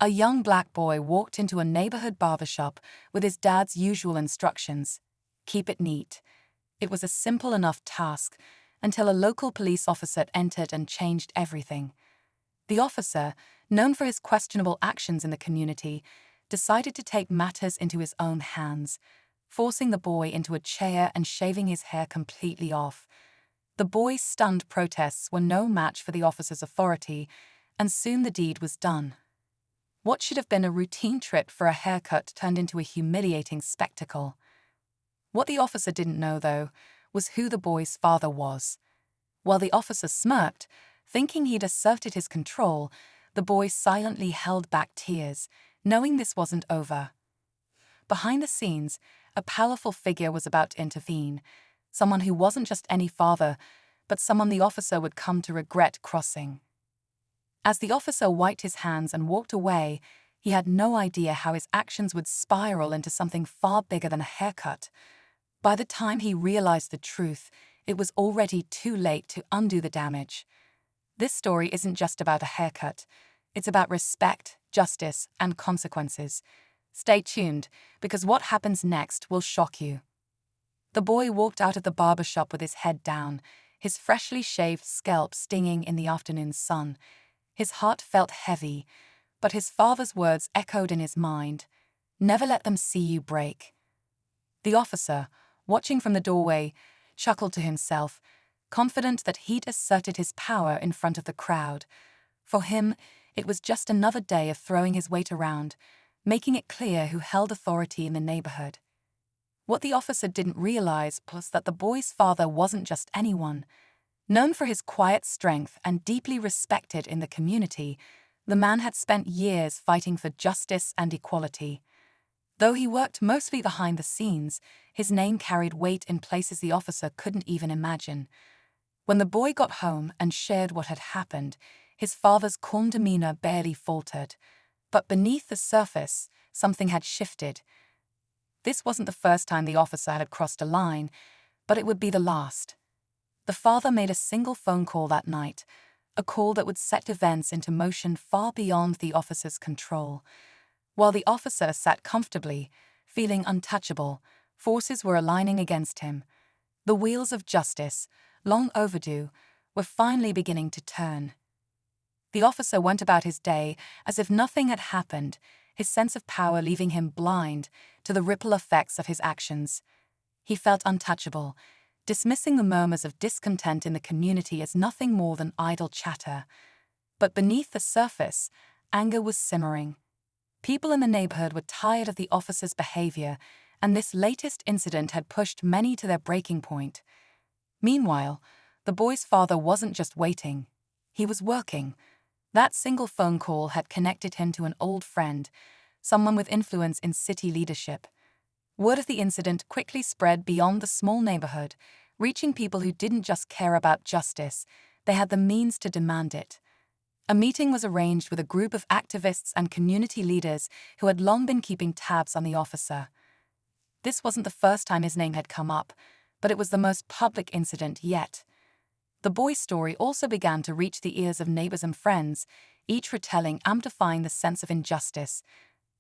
A young black boy walked into a neighborhood barbershop with his dad's usual instructions: keep it neat. It was a simple enough task until a local police officer entered and changed everything. The officer, known for his questionable actions in the community, decided to take matters into his own hands, forcing the boy into a chair and shaving his hair completely off. The boy's stunned protests were no match for the officer's authority, and soon the deed was done. What should have been a routine trip for a haircut turned into a humiliating spectacle. What the officer didn't know, though, was who the boy's father was. While the officer smirked, thinking he'd asserted his control, the boy silently held back tears, knowing this wasn't over. Behind the scenes, a powerful figure was about to intervene, someone who wasn't just any father, but someone the officer would come to regret crossing. As the officer wiped his hands and walked away, he had no idea how his actions would spiral into something far bigger than a haircut. By the time he realized the truth, it was already too late to undo the damage. This story isn't just about a haircut. It's about respect, justice, and consequences. Stay tuned, because what happens next will shock you. The boy walked out of the barbershop with his head down, his freshly shaved scalp stinging in the afternoon sun. His heart felt heavy, but his father's words echoed in his mind: never let them see you break. The officer, watching from the doorway, chuckled to himself, confident that he'd asserted his power in front of the crowd. For him, it was just another day of throwing his weight around, making it clear who held authority in the neighborhood. What the officer didn't realize was that the boy's father wasn't just anyone. Known for his quiet strength and deeply respected in the community, the man had spent years fighting for justice and equality. Though he worked mostly behind the scenes, his name carried weight in places the officer couldn't even imagine. When the boy got home and shared what had happened, his father's calm demeanor barely faltered. But beneath the surface, something had shifted. This wasn't the first time the officer had crossed a line, but it would be the last. The father made a single phone call that night, a call that would set events into motion far beyond the officer's control. While the officer sat comfortably, feeling untouchable, forces were aligning against him. The wheels of justice, long overdue, were finally beginning to turn. The officer went about his day as if nothing had happened, his sense of power leaving him blind to the ripple effects of his actions. He felt untouchable, dismissing the murmurs of discontent in the community as nothing more than idle chatter. But beneath the surface, anger was simmering. People in the neighborhood were tired of the officer's behavior, and this latest incident had pushed many to their breaking point. Meanwhile, the boy's father wasn't just waiting. He was working. That single phone call had connected him to an old friend, someone with influence in city leadership. Word of the incident quickly spread beyond the small neighborhood, reaching people who didn't just care about justice, they had the means to demand it. A meeting was arranged with a group of activists and community leaders who had long been keeping tabs on the officer. This wasn't the first time his name had come up, but it was the most public incident yet. The boy's story also began to reach the ears of neighbors and friends, each retelling amplifying the sense of injustice.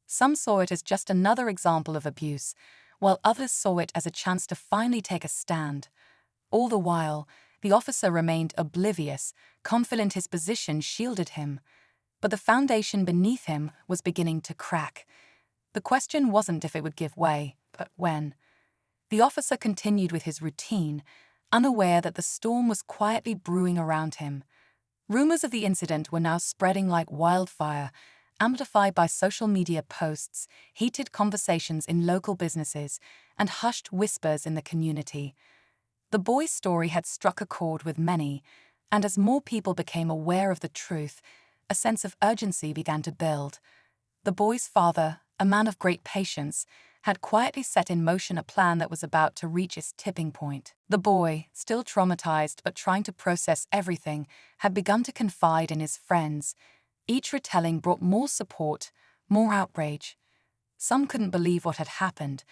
Some saw it as just another example of abuse, while others saw it as a chance to finally take a stand. All the while, the officer remained oblivious, confident his position shielded him. But the foundation beneath him was beginning to crack. The question wasn't if it would give way, but when. The officer continued with his routine, unaware that the storm was quietly brewing around him. Rumors of the incident were now spreading like wildfire, amplified by social media posts, heated conversations in local businesses, and hushed whispers in the community. The boy's story had struck a chord with many, and as more people became aware of the truth, a sense of urgency began to build. The boy's father, a man of great patience, had quietly set in motion a plan that was about to reach its tipping point. The boy, still traumatized but trying to process everything, had begun to confide in his friends. Each retelling brought more support, more outrage. Some couldn't believe what had happened.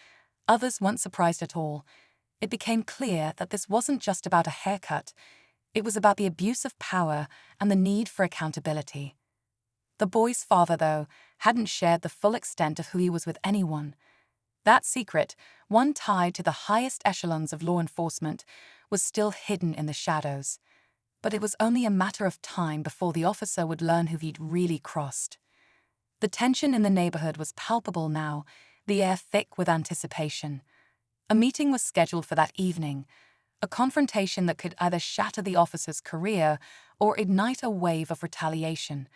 Others weren't surprised at all. It became clear that this wasn't just about a haircut. It was about the abuse of power and the need for accountability. The boy's father, though, hadn't shared the full extent of who he was with anyone. That secret, one tied to the highest echelons of law enforcement, was still hidden in the shadows. But it was only a matter of time before the officer would learn who he'd really crossed. The tension in the neighborhood was palpable now, the air thick with anticipation. A meeting was scheduled for that evening, a confrontation that could either shatter the officer's career or ignite a wave of retaliation.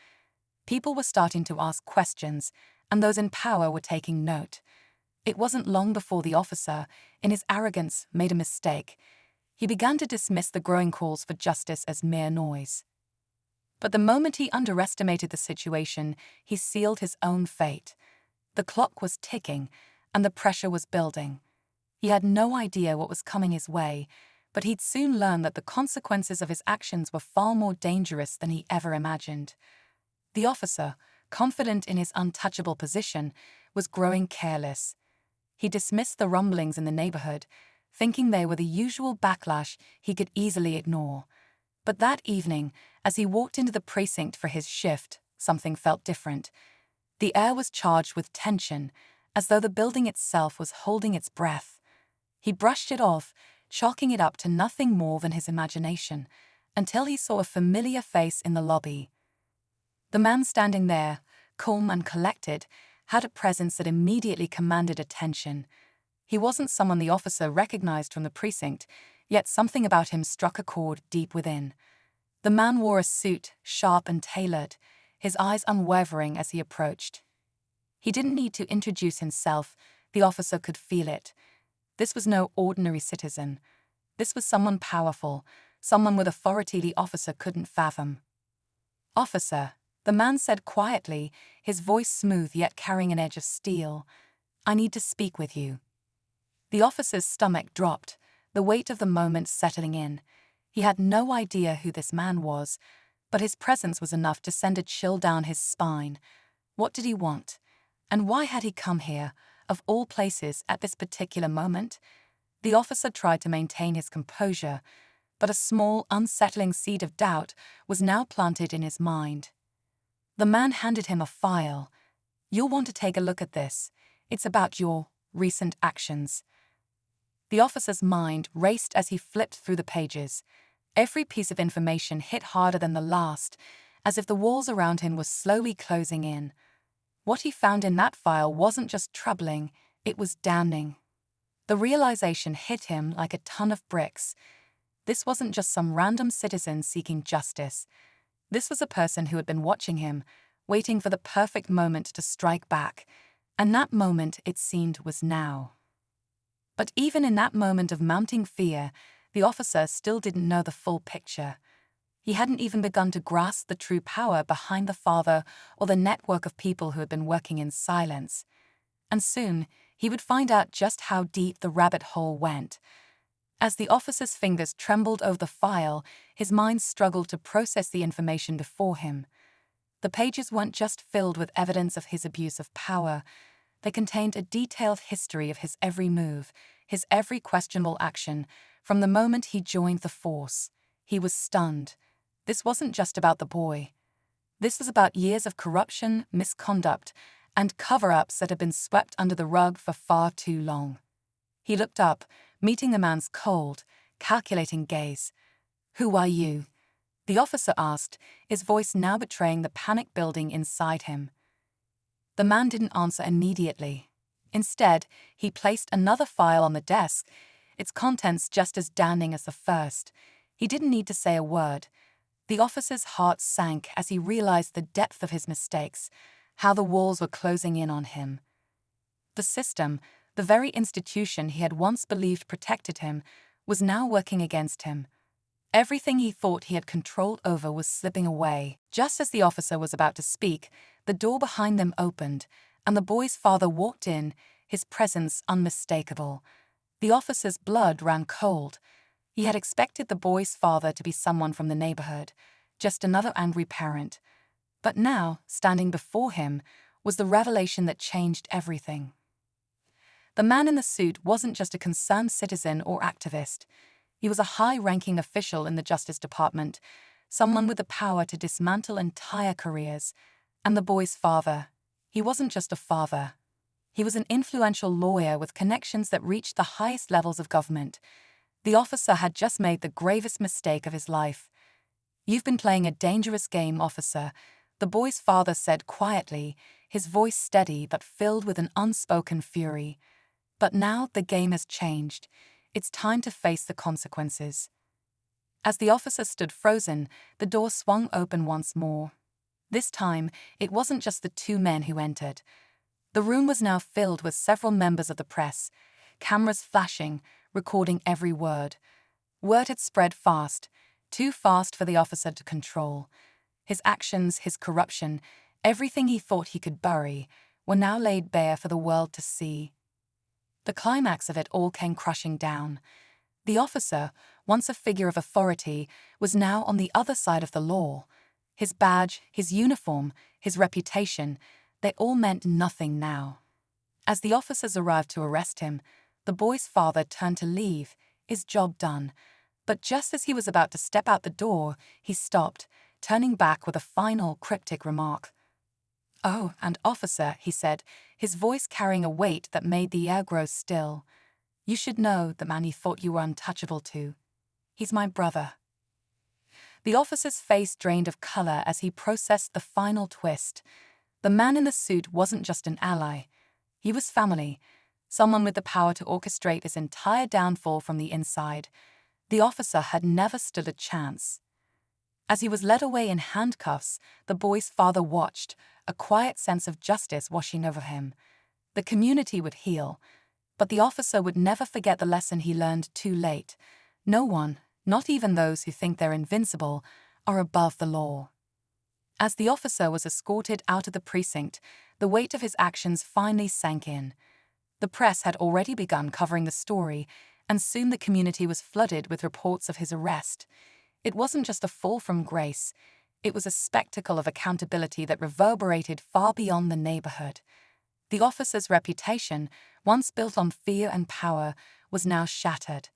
People were starting to ask questions, and those in power were taking note. It wasn't long before the officer, in his arrogance, made a mistake. He began to dismiss the growing calls for justice as mere noise. But the moment he underestimated the situation, he sealed his own fate. The clock was ticking, and the pressure was building. He had no idea what was coming his way, but he'd soon learn that the consequences of his actions were far more dangerous than he ever imagined. The officer, confident in his untouchable position, was growing careless. He dismissed the rumblings in the neighborhood, thinking they were the usual backlash he could easily ignore. But that evening, as he walked into the precinct for his shift, something felt different. The air was charged with tension, as though the building itself was holding its breath. He brushed it off, chalking it up to nothing more than his imagination, until he saw a familiar face in the lobby. The man standing there, calm and collected, had a presence that immediately commanded attention. He wasn't someone the officer recognized from the precinct, yet something about him struck a chord deep within. The man wore a suit, sharp and tailored, his eyes unwavering as he approached. He didn't need to introduce himself, the officer could feel it. This was no ordinary citizen. This was someone powerful, someone with authority the officer couldn't fathom. "Officer," the man said quietly, his voice smooth yet carrying an edge of steel, "I need to speak with you." The officer's stomach dropped, the weight of the moment settling in. He had no idea who this man was, but his presence was enough to send a chill down his spine. What did he want? And why had he come here, of all places, at this particular moment? The officer tried to maintain his composure, but a small, unsettling seed of doubt was now planted in his mind. The man handed him a file. "You'll want to take a look at this. It's about your recent actions." The officer's mind raced as he flipped through the pages. Every piece of information hit harder than the last, as if the walls around him were slowly closing in. What he found in that file wasn't just troubling, it was damning. The realization hit him like a ton of bricks. This wasn't just some random citizen seeking justice. This was a person who had been watching him, waiting for the perfect moment to strike back, and that moment, it seemed, was now. But even in that moment of mounting fear, the officer still didn't know the full picture. He hadn't even begun to grasp the true power behind the father or the network of people who had been working in silence. And soon, he would find out just how deep the rabbit hole went. As the officer's fingers trembled over the file, his mind struggled to process the information before him. The pages weren't just filled with evidence of his abuse of power. They contained a detailed history of his every move, his every questionable action, from the moment he joined the force. He was stunned. This wasn't just about the boy. This was about years of corruption, misconduct, and cover-ups that had been swept under the rug for far too long. He looked up, meeting the man's cold, calculating gaze. "Who are you?" the officer asked, his voice now betraying the panic building inside him. The man didn't answer immediately. Instead, he placed another file on the desk, its contents just as damning as the first. He didn't need to say a word. The officer's heart sank as he realized the depth of his mistakes, how the walls were closing in on him. The system, the very institution he had once believed protected him, was now working against him. Everything he thought he had control over was slipping away. Just as the officer was about to speak, the door behind them opened, and the boy's father walked in, his presence unmistakable. The officer's blood ran cold. He had expected the boy's father to be someone from the neighborhood, just another angry parent. But now, standing before him, was the revelation that changed everything. The man in the suit wasn't just a concerned citizen or activist. He was a high-ranking official in the Justice Department, someone with the power to dismantle entire careers. And the boy's father, He wasn't just a father. He was an influential lawyer with connections that reached the highest levels of government. The officer had just made the gravest mistake of his life. "You've been playing a dangerous game, officer," the boy's father said quietly, his voice steady but filled with an unspoken fury. "But now the game has changed. It's time to face the consequences." As the officer stood frozen, the door swung open once more. This time, it wasn't just the two men who entered. The room was now filled with several members of the press, cameras flashing, recording every word. Word had spread fast, too fast for the officer to control. His actions, his corruption, everything he thought he could bury, were now laid bare for the world to see. The climax of it all came crushing down. The officer, once a figure of authority, was now on the other side of the law. His badge, his uniform, his reputation, they all meant nothing now. As the officers arrived to arrest him, the boy's father turned to leave, his job done. But just as he was about to step out the door, he stopped, turning back with a final cryptic remark. "Oh, and officer," he said, his voice carrying a weight that made the air grow still, "you should know the man you thought you were untouchable to. He's my brother." The officer's face drained of color as he processed the final twist. The man in the suit wasn't just an ally. He was family, someone with the power to orchestrate his entire downfall from the inside. The officer had never stood a chance. As he was led away in handcuffs, the boy's father watched, a quiet sense of justice washing over him. The community would heal, but the officer would never forget the lesson he learned too late. No one, not even those who think they're invincible, are above the law. As the officer was escorted out of the precinct, the weight of his actions finally sank in. The press had already begun covering the story, and soon the community was flooded with reports of his arrest. It wasn't just a fall from grace, it was a spectacle of accountability that reverberated far beyond the neighborhood. The officer's reputation, once built on fear and power, was now shattered.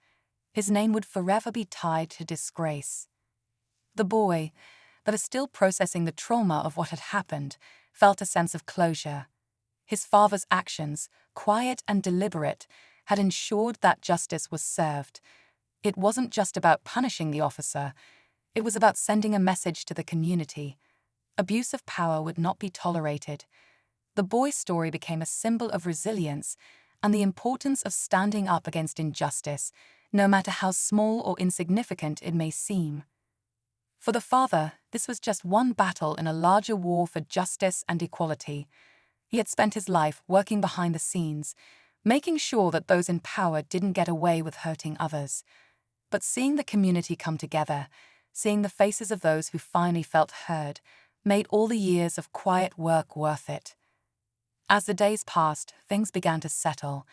His name would forever be tied to disgrace. The boy, that is still processing the trauma of what had happened, felt a sense of closure. His father's actions, quiet and deliberate, had ensured that justice was served. It wasn't just about punishing the officer, it was about sending a message to the community. Abuse of power would not be tolerated. The boy's story became a symbol of resilience and the importance of standing up against injustice, no matter how small or insignificant it may seem. For the father, this was just one battle in a larger war for justice and equality. He had spent his life working behind the scenes, making sure that those in power didn't get away with hurting others. But seeing the community come together, seeing the faces of those who finally felt heard, made all the years of quiet work worth it. As the days passed, things began to settle.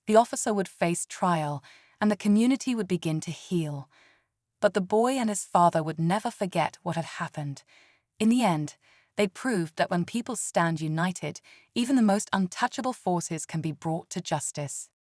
The officer would face trial, and the community would begin to heal. But the boy and his father would never forget what had happened. In the end, they proved that when people stand united, even the most untouchable forces can be brought to justice.